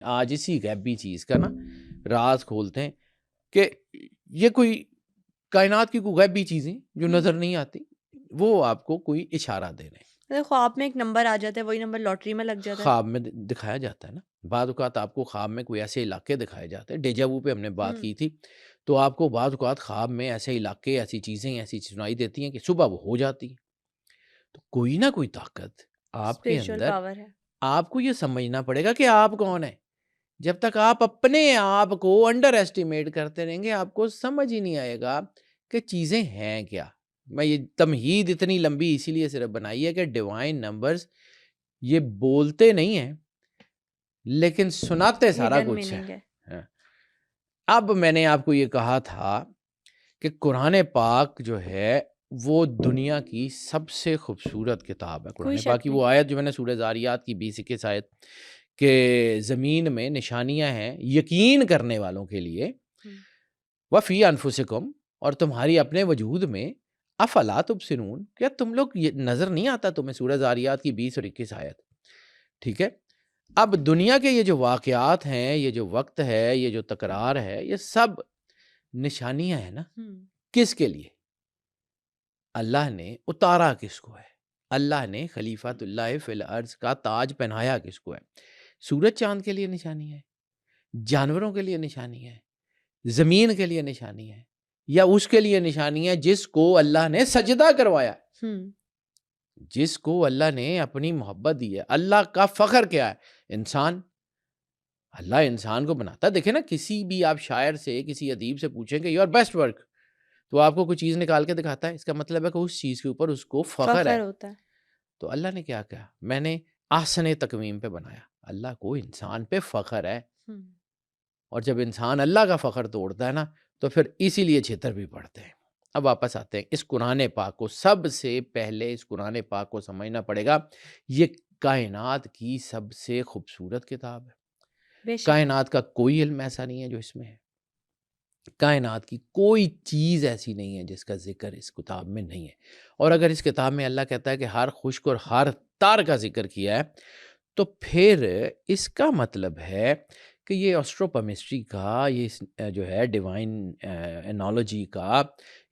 آج اسی غیبی چیز کا نا راز کھولتے ہیں کہ یہ کوئی کائنات کی کوئی غیبی چیزیں جو نظر نہیں آتی، وہ آپ کو کوئی اشارہ دے رہے ہیں. خواب میں ایک نمبر آ جاتا ہے، وہی نمبر لاٹری میں لگ جاتا ہے. خواب میں دکھایا جاتا ہے نا، بعض اوقات آپ کو خواب میں کوئی ایسے علاقے دکھائے جاتے ہیں. ڈیجا وو پہ ہم نے بات کی تھی، تو آپ کو بعض اوقات خواب میں ایسے علاقے، ایسی چیزیں ایسی سنائی دیتی ہیں کہ صبح وہ ہو جاتی ہیں. تو کوئی نہ کوئی طاقت آپ کے اسپرچل اندر، پاور ہے. آپ کو یہ سمجھنا پڑے گا کہ آپ کون ہیں. جب تک آپ اپنے آپ کو انڈر ایسٹیمیٹ کرتے رہیں گے، آپ کو سمجھ ہی نہیں آئے گا کہ چیزیں ہیں کیا. میں یہ تمہید اتنی لمبی اسی لیے صرف بنائی ہے کہ ڈیوائن نمبرز یہ بولتے نہیں ہیں لیکن سناتے سارا ہڈن کچھ ہے. میننگ ہے. ہاں. اب میں نے آپ کو یہ کہا تھا کہ قرآن پاک جو ہے وہ دنیا کی سب سے خوبصورت کتاب ہے. کوئی قرآن پاک شک کی نہیں. وہ آیت جو میں نے سورہ زاریات کی 20-21 آیت کہ زمین میں نشانیاں ہیں یقین کرنے والوں کے لیے، وفی انفسکم، اور تمہاری اپنے وجود میں، افلا تبصرون، کیا تم لوگ یہ نظر نہیں آتا تمہیں؟ سورہ زاریات کی 20 اور 21 آیت. ٹھیک ہے. اب دنیا کے یہ جو واقعات ہیں، یہ جو وقت ہے، یہ جو تکرار ہے، یہ سب نشانیاں ہیں نا. کس کے لیے؟ اللہ نے اتارا کس کو ہے؟ اللہ نے خلیفۃ اللہ فی الارض کا تاج پہنایا کس کو ہے؟ سورج چاند کے لیے نشانی ہے، جانوروں کے لیے نشانی ہے، زمین کے لیے نشانی ہے، یا اس کے لیے نشانی ہے جس کو اللہ نے سجدہ کروایا، جس کو اللہ نے اپنی محبت دی ہے. اللہ کا فخر کیا ہے؟ انسان. اللہ انسان کو بناتا ہے. دیکھیں نا، کسی بھی آپ شاعر سے، کسی ادیب سے پوچھیں کہ یور بیسٹ ورک، تو آپ کو کوئی چیز نکال کے دکھاتا ہے. اس کا مطلب ہے کہ اس چیز کے اوپر اس کو فخر ہے. ہوتا ہے. تو اللہ نے کیا کہا؟ میں نے احسن تقویم پہ بنایا. اللہ کو انسان پہ فخر ہے. اور جب انسان اللہ کا فخر توڑتا ہے نا، تو پھر اسی لیے چھتر بھی پڑتے ہیں. اب واپس آتے ہیں اس قرآن پاک کو. سب سے پہلے اس قرآن پاک کو سمجھنا پڑے گا، یہ کائنات کی سب سے خوبصورت کتاب ہے. کائنات کا کوئی علم ایسا نہیں ہے جو اس میں ہے. کائنات کی کوئی چیز ایسی نہیں ہے جس کا ذکر اس کتاب میں نہیں ہے. اور اگر اس کتاب میں اللہ کہتا ہے کہ ہر خشک اور ہر تار کا ذکر کیا ہے، تو پھر اس کا مطلب ہے کہ یہ ایسٹروپیمسٹری کا، یہ جو ہے ڈیوائن انالوجی کا،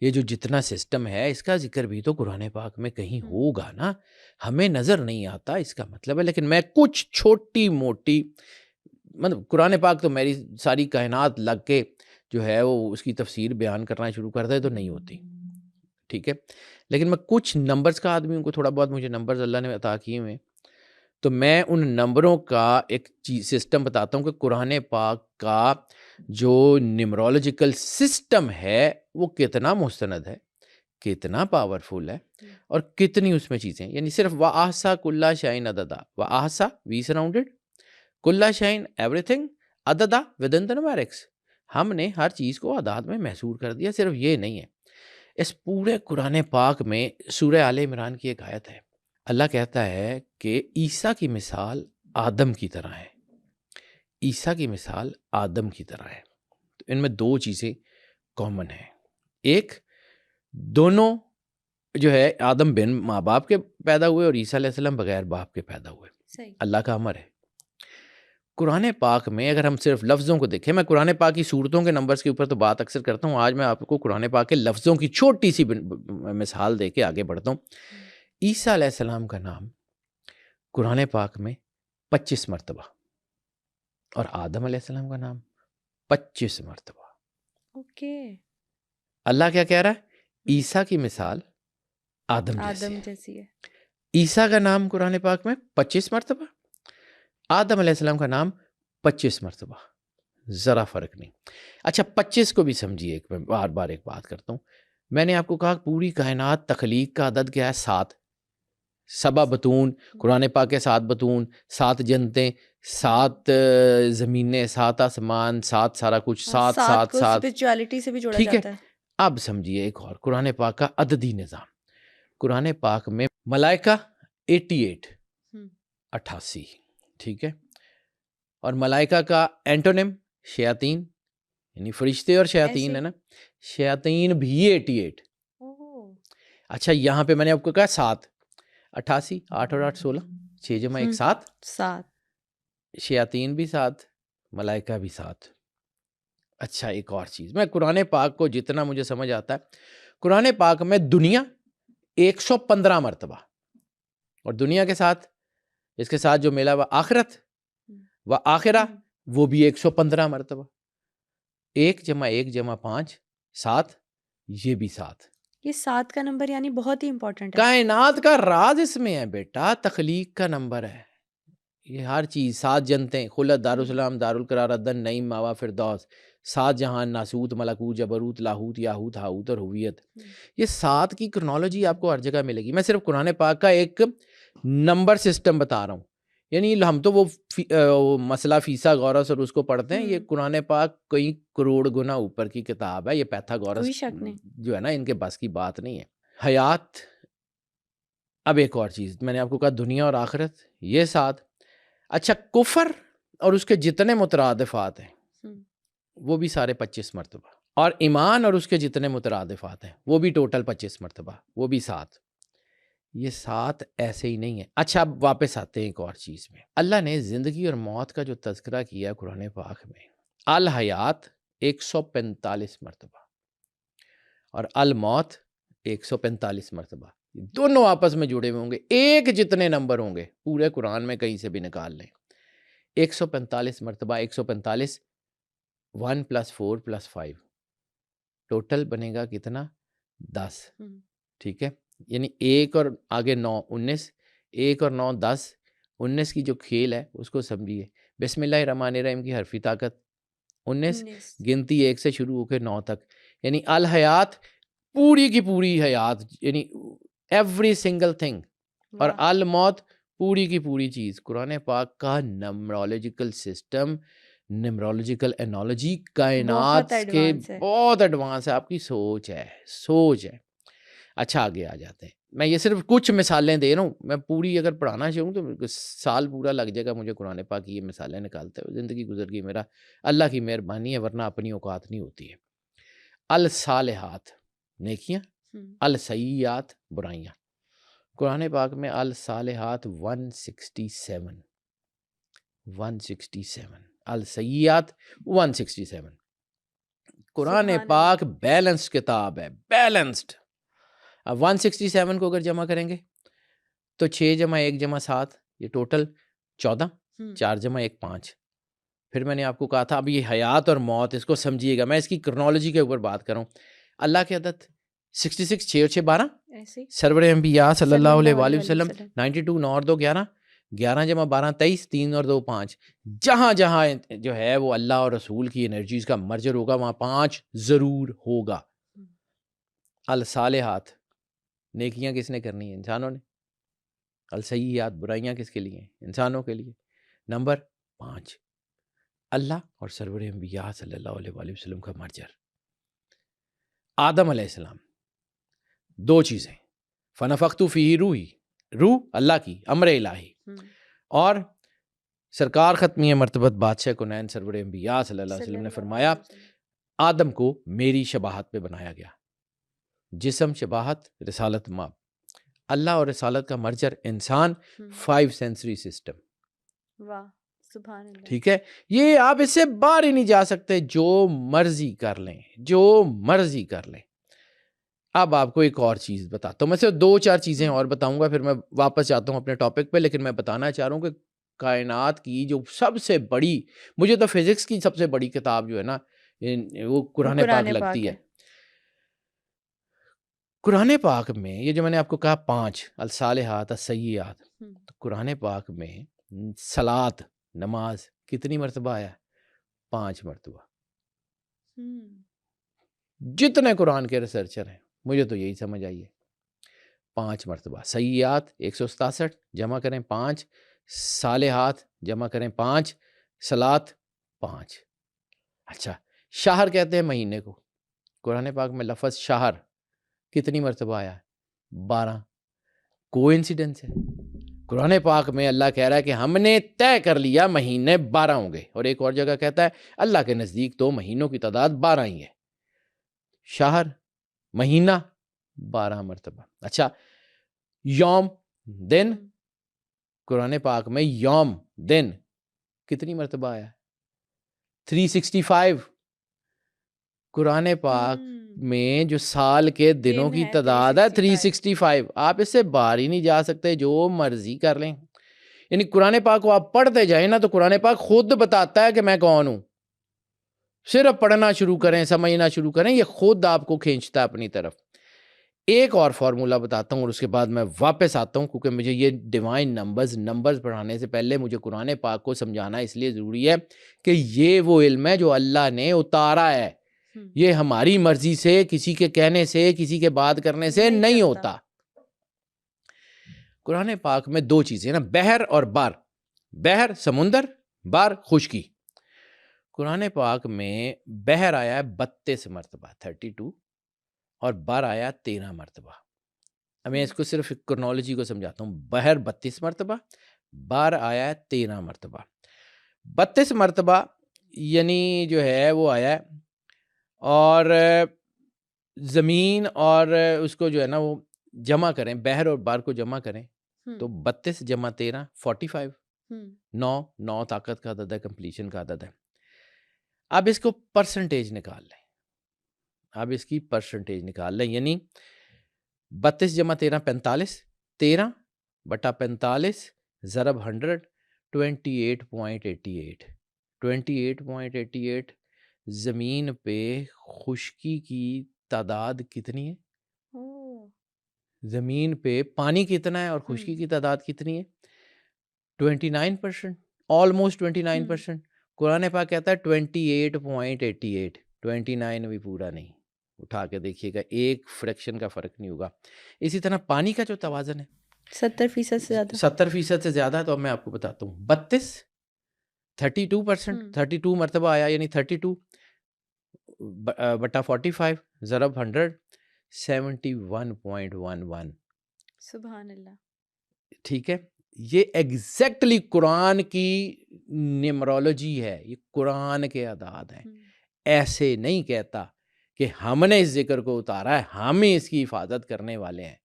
یہ جو جتنا سسٹم ہے، اس کا ذکر بھی تو قرآن پاک میں کہیں ہوگا نا. ہمیں نظر نہیں آتا، اس کا مطلب ہے. لیکن میں کچھ چھوٹی موٹی، مطلب قرآن پاک تو میری ساری کائنات لگ کے جو ہے وہ اس کی تفسیر بیان کرنا شروع کرتا ہے تو نہیں ہوتی. ٹھیک ہے. لیکن میں کچھ نمبرز کا آدمی ہوں کو، تھوڑا بہت مجھے نمبرز اللہ نے عطا کیے ہوئے، تو میں ان نمبروں کا ایک سسٹم بتاتا ہوں کہ قرآن پاک کا جو نیمرولوجیکل سسٹم ہے وہ کتنا مستند ہے، کتنا پاورفل ہے، اور کتنی اس میں چیزیں. یعنی صرف وَأَحْصَىٰ كُلَّ شَيْءٍ عَدَدًا، وَأَحْصَىٰ وی سراؤنڈڈ كُلَّ شَيْءٍ ایوری تھنگ عَدَدًا within the numerics. ہم نے ہر چیز کو اعداد میں محصور کر دیا. صرف یہ نہیں ہے، اس پورے قرآن پاک میں سورہ آل عمران کی ایک آیت ہے، اللہ کہتا ہے کہ عیسیٰ کی مثال آدم کی طرح ہے. عیسیٰ کی مثال آدم کی طرح ہے. تو ان میں دو چیزیں کامن ہیں. ایک، دونوں جو ہے آدم بن ماں باپ کے پیدا ہوئے اور عیسیٰ علیہ السلام بغیر باپ کے پیدا ہوئے. اللہ کا امر ہے. قرآن پاک میں اگر ہم صرف لفظوں کو دیکھیں، میں قرآن پاک کی صورتوں کے نمبرز کے اوپر تو بات اکثر کرتا ہوں، آج میں آپ کو قرآن پاک کے لفظوں کی چھوٹی سی مثال دے کے آگے بڑھتا ہوں. عیسیٰ علیہ السلام کا نام قرآن پاک میں 25 مرتبہ، اور آدم علیہ السلام کا نام 25 مرتبہ. اللہ کیا کہہ رہا ہے؟ عیسیٰ کی مثال آدم جیسی ہے. عیسیٰ کا نام قرآن پاک میں 25 مرتبہ، آدم علیہ السلام کا نام 25 مرتبہ. ذرا فرق نہیں. اچھا 25 کو بھی سمجھیے. ایک میں بار بار ایک بات کرتا ہوں. میں نے آپ کو کہا پوری کائنات تخلیق کا عدد کیا ہے؟ 7. 7 بطون، قرآن پاک کے 7 بطون، 7 جنتیں، 7 زمینیں، 7 آسمان، 7 سارا کچھ، 7 7 7. اسپرچولیٹی سے بھی جوڑا ٹھیک ہے. جاتا ہے. اب سمجھیے ایک اور قرآن پاک کا عددی نظام. قرآن پاک میں ملائکہ 88. ٹھیک ہے. اور ملائکہ کا اینٹونیم شیاطین، یعنی فرشتے اور شیاطین ہے نا، شیاطین بھی 88. اچھا یہاں پہ میں نے آپ کو کہا 7، 88، 8 اور 8 16، 6 جمع 1 7، 7. شیاطین بھی 7، ملائکہ بھی ساتھ. اچھا ایک اور چیز، میں قرآن پاک کو جتنا مجھے سمجھ آتا ہے، قرآن پاک میں دنیا 115 مرتبہ، اور دنیا کے ساتھ اس کے ساتھ جو ملا وہ آخرت و آخرہ، وہ بھی 115 مرتبہ. 1 + 1 + 5 7، یہ بھی 7. یہ 7 کا نمبر یعنی بہت ہی امپورٹنٹ ہے. کائنات کا راز اس میں ہے بیٹا، تخلیق کا نمبر ہے یہ. ہر چیز 7 جنتیں، خلد، دارالسلام، دارالقرار، عدن، نعیم، ماوا، فردوس، 7 جہان، ناسوت، ملکوت، جبروت، لاہوت، یاہوت، ہاؤت اور ہویت. یہ 7 کی کرنالوجی آپ کو ہر جگہ ملے گی. میں صرف قرآن پاک کا ایک نمبر سسٹم بتا رہا ہوں. یعنی ہم تو وہ مسئلہ فیسا غورس اور اس کو پڑھتے ہیں. یہ قرآن پاک کئی کروڑ گنا اوپر کی کتاب ہے. یہ پیتھاگورس کوئی شک نہیں. جو ہے نا، ان کے بس کی بات نہیں ہے. حیات. اب ایک اور چیز میں نے آپ کو کہا، دنیا اور آخرت، یہ 7. اچھا کفر اور اس کے جتنے مترادفات ہیں وہ بھی سارے 25 مرتبہ، اور ایمان اور اس کے جتنے مترادفات ہیں وہ بھی ٹوٹل 25 مرتبہ، وہ بھی 7. یہ 7 ایسے ہی نہیں ہے. اچھا اب واپس آتے ہیں ایک اور چیز میں. اللہ نے زندگی اور موت کا جو تذکرہ کیا قرآن پاک میں، الحیات 145 مرتبہ اور الموت 145 مرتبہ. دونوں آپس میں جڑے ہوئے ہوں گے. ایک جتنے نمبر ہوں گے پورے قرآن میں کہیں سے بھی نکال لیں، 145 مرتبہ. 145 1 + 4 + 5 ٹوٹل بنے گا کتنا؟ 10. ٹھیک ہے، یعنی 1 اور آگے 9 19، 1 اور 9 10، 19 کی جو کھیل ہے اس کو سمجھیے. بسم اللہ الرحمن الرحیم کی حرفی طاقت 19، گنتی 1 سے شروع ہو کے 9 تک، یعنی الحیات پوری کی پوری حیات، یعنی ایوری سنگل تھنگ. اور الموت پوری کی پوری چیز. قرآن پاک کا نمرولوجیکل سسٹم، نمرولوجیکل انالوجی کائنات کے بہت ایڈوانس ہے. آپ کی سوچ ہے. اچھا آگے آ جاتے ہیں. میں یہ صرف کچھ مثالیں دے رہا ہوں. میں پوری اگر پڑھانا چاہوں تو سال پورا لگ جائے گا مجھے قرآن پاک کی یہ مثالیں نکالتے ہوئے. زندگی گزر گئی. میرا اللہ کی مہربانی ہے، ورنہ اپنی اوقات نہیں ہوتی ہے. الصالحات نیکیاں، السیئات برائیاں. قرآن پاک میں الصالحات 167، السیئات 167. قرآن پاک بیلنسڈ کتاب ہے، بیلنسڈ. اب 167 کو اگر جمع کریں گے تو 6 + 1 + 7، یہ ٹوٹل 14. 4 + 1 5. پھر میں نے آپ کو کہا تھا اب یہ حیات اور موت اس کو سمجھیے گا. میں اس کی کرنالوجی کے اوپر بات کروں. اللہ کی عدد 66، 6 اور 6 12، سرور انبیاء صلی اللہ علیہ وآلہ وسلم 92، 9 اور 2 11، 11 + 12 23، 3 اور 2 5. جہاں جہاں جو ہے وہ اللہ اور رسول کی انرجیز کا مرجر ہوگا وہاں 5 ضرور ہوگا. الصالحات نیکیاں کس نے کرنی ہے؟ انسانوں نے. السیئات برائیاں کس کے لیے؟ انسانوں کے لیے. نمبر 5 اللہ اور سرور انبیاء صلی اللہ علیہ وآلہ وسلم کا مرجر. آدم علیہ السلام، 2 چیزیں، فنفخت فیہ روحی، روح اللہ کی، امر الہی، اور سرکار ختمی مرتبت بادشاہ کنین سرور انبیاء صلی اللہ علیہ وسلم نے فرمایا آدم کو میری شباہت پہ بنایا گیا. جسم شباہت، رسالت ماب. اللہ اور رسالت کا مرجر انسان، 5 سینسری سسٹم. واہ سبحان اللہ. ٹھیک ہے، یہ آپ اس سے باہر ہی نہیں جا سکتے. جو مرضی کر لیں، جو مرضی کر لیں. اب آپ کو ایک اور چیز بتاتا ہوں. میں صرف 2-4 چیزیں اور بتاؤں گا، پھر میں واپس جاتا ہوں اپنے ٹاپک پہ. لیکن میں بتانا چاہ رہا ہوں کہ کائنات کی جو سب سے بڑی، مجھے تو فزکس کی سب سے بڑی کتاب جو ہے نا وہ قرآن پاک لگتی ہے. قرآن پاک میں یہ جو میں نے آپ کو کہا 5 الصالحات، السیئات، تو قرآن پاک میں صلاۃ نماز کتنی مرتبہ آیا؟ 5 مرتبہ. جتنے قرآن کے ریسرچر ہیں مجھے تو یہی سمجھ آئی ہے، 5 مرتبہ. سیئات 167 جمع کریں 5، صالحات جمع کریں 5، صلاۃ 5. اچھا شہر کہتے ہیں مہینے کو. قرآن پاک میں لفظ شہر کتنی مرتبہ آیا ہے؟ 12. کوئنسیڈنس ہے؟ قرآن پاک میں اللہ کہہ رہا ہے کہ ہم نے طے کر لیا مہینے 12 ہوں گے. اور ایک اور جگہ کہتا ہے اللہ کے نزدیک تو مہینوں کی تعداد 12 ہی ہے. شہر، مہینہ 12 مرتبہ. اچھا یوم دن، قرآن پاک میں یوم دن کتنی مرتبہ آیا ہے؟ 365 قرآن پاک میں جو سال کے دنوں کی تعداد ہے 365. آپ اس سے باہر ہی نہیں جا سکتے، جو مرضی کر لیں. یعنی قرآن پاک کو آپ پڑھتے جائیں نا تو قرآن پاک خود بتاتا ہے کہ میں کون ہوں. صرف پڑھنا شروع کریں، سمجھنا شروع کریں، یہ خود آپ کو کھینچتا ہے اپنی طرف. ایک اور فارمولا بتاتا ہوں اور اس کے بعد میں واپس آتا ہوں، کیونکہ مجھے یہ ڈیوائن نمبرز پڑھانے سے پہلے مجھے قرآن پاک کو سمجھانا اس لیے ضروری ہے کہ یہ وہ علم ہے جو اللہ نے اتارا ہے. یہ ہماری مرضی سے، کسی کے کہنے سے، کسی کے بات کرنے سے نہیں ہوتا. قرآن پاک میں دو چیزیں نا، بحر اور بار. بحر سمندر، بار خشکی. قرآن پاک میں بحر آیا ہے 32 مرتبہ 32، اور بر آیا 13 مرتبہ. اب میں اس کو صرف کرنالوجی کو سمجھاتا ہوں. بحر 32 مرتبہ، بر آیا ہے 13 مرتبہ. 32 مرتبہ یعنی جو ہے وہ آیا ہے، اور زمین اور اس کو جو ہے نا وہ جمع کریں، بحر اور بر کو جمع کریں تو 32 جمع 13 45. 9 طاقت کا عدد ہے، کمپلیشن کا عدد ہے. اب اس کو پرسنٹیج نکال لیں، اب اس کی پرسنٹیج نکال لیں. یعنی 32 جمع 13 45، 13 بٹا 45 ضرب 100 28.88. 28.88 زمین پہ خشکی کی تعداد کتنی ہے؟ زمین پہ پانی کتنا ہے اور خشکی کی تعداد کتنی ہے؟ 29%، آلموسٹ 29%. قرآن پاک کہتا ہے 28.88. 29 بھی پورا نہیں. اٹھا کے دیکھیے گا، ایک فریکشن کا فرق نہیں ہوگا. اسی طرح پانی کا جو توازن ہے 70% سے زیادہ، 70% سے زیادہ ہے. تو اب میں آپ کو بتاتا ہوں، 32 32%، 32 مرتبہ آیا، یعنی 32 بٹا 45 ضرب 100 71.11. سبحان اللہ. ٹھیک ہے، یہ ایگزیکٹلی قرآن کی نیمرولوجی ہے، یہ قرآن کے اعداد ہیں. ایسے نہیں کہتا کہ ہم نے اس ذکر کو اتارا ہے، ہم ہی اس کی حفاظت کرنے والے ہیں.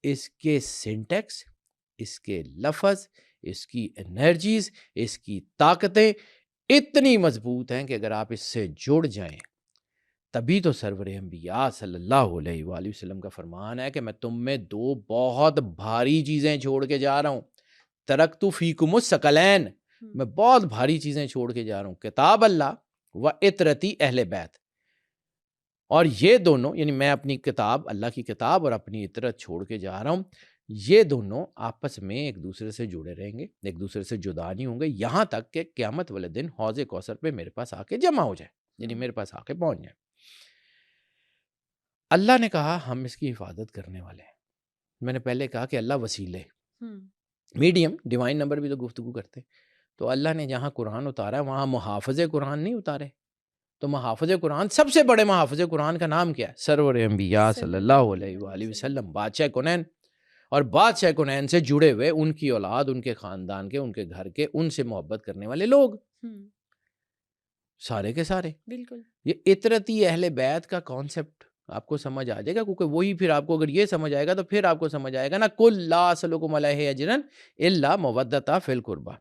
اس کے سینٹیکس، اس کے لفظ، اس کی انرجیز، اس کی طاقتیں اتنی مضبوط ہیں کہ اگر آپ اس سے جڑ جائیں، تبھی تو سرور انبیاء صلی اللہ علیہ وآلہ وسلم کا فرمان ہے کہ میں تم میں دو بہت بھاری چیزیں چھوڑ کے جا رہا ہوں. ترکت فیکم الثقلین، میں بہت بھاری چیزیں چھوڑ کے جا رہا ہوں، کتاب اللہ و اطرتی اہل بیت. اور یہ دونوں، یعنی میں اپنی کتاب، اللہ کی کتاب، اور اپنی اطرت چھوڑ کے جا رہا ہوں، یہ دونوں آپس میں ایک دوسرے سے جڑے رہیں گے، ایک دوسرے سے جدا نہیں ہوں گے، یہاں تک کہ قیامت والے دن حوض کوثر پہ میرے پاس آ کے جمع ہو جائے، یعنی میرے پاس آ کے پہنچ جائے. اللہ نے کہا ہم اس کی حفاظت کرنے والے ہیں. میں نے پہلے کہا کہ اللہ وسیلے، میڈیم، ڈیوائن نمبر بھی تو گفتگو کرتے. تو اللہ نے جہاں قرآن اتارا وہاں محافظ قرآن نہیں اتارے. تو محافظ قرآن، سب سے بڑے محافظ قرآن کا نام کیا ہے؟ سرور انبیاء صلی اللہ علیہ وآلہ وسلم، بادشاہ کونین. اور بادشاہ کونین سے جڑے ہوئے ان کی اولاد، ان کے خاندان کے، ان کے گھر کے، ان سے محبت کرنے والے لوگ سارے کے سارے. بالکل. یہ اطرتی اہل بیت کا کانسیپٹ آپ کو سمجھ آ جائے گا، کیونکہ وہی پھر آپ کو اگر یہ سمجھ آئے گا تو پھر آپ کو سمجھ آئے گا نا، کل لا اسلکم علیہ اجرا الا مودۃ فی القربہ.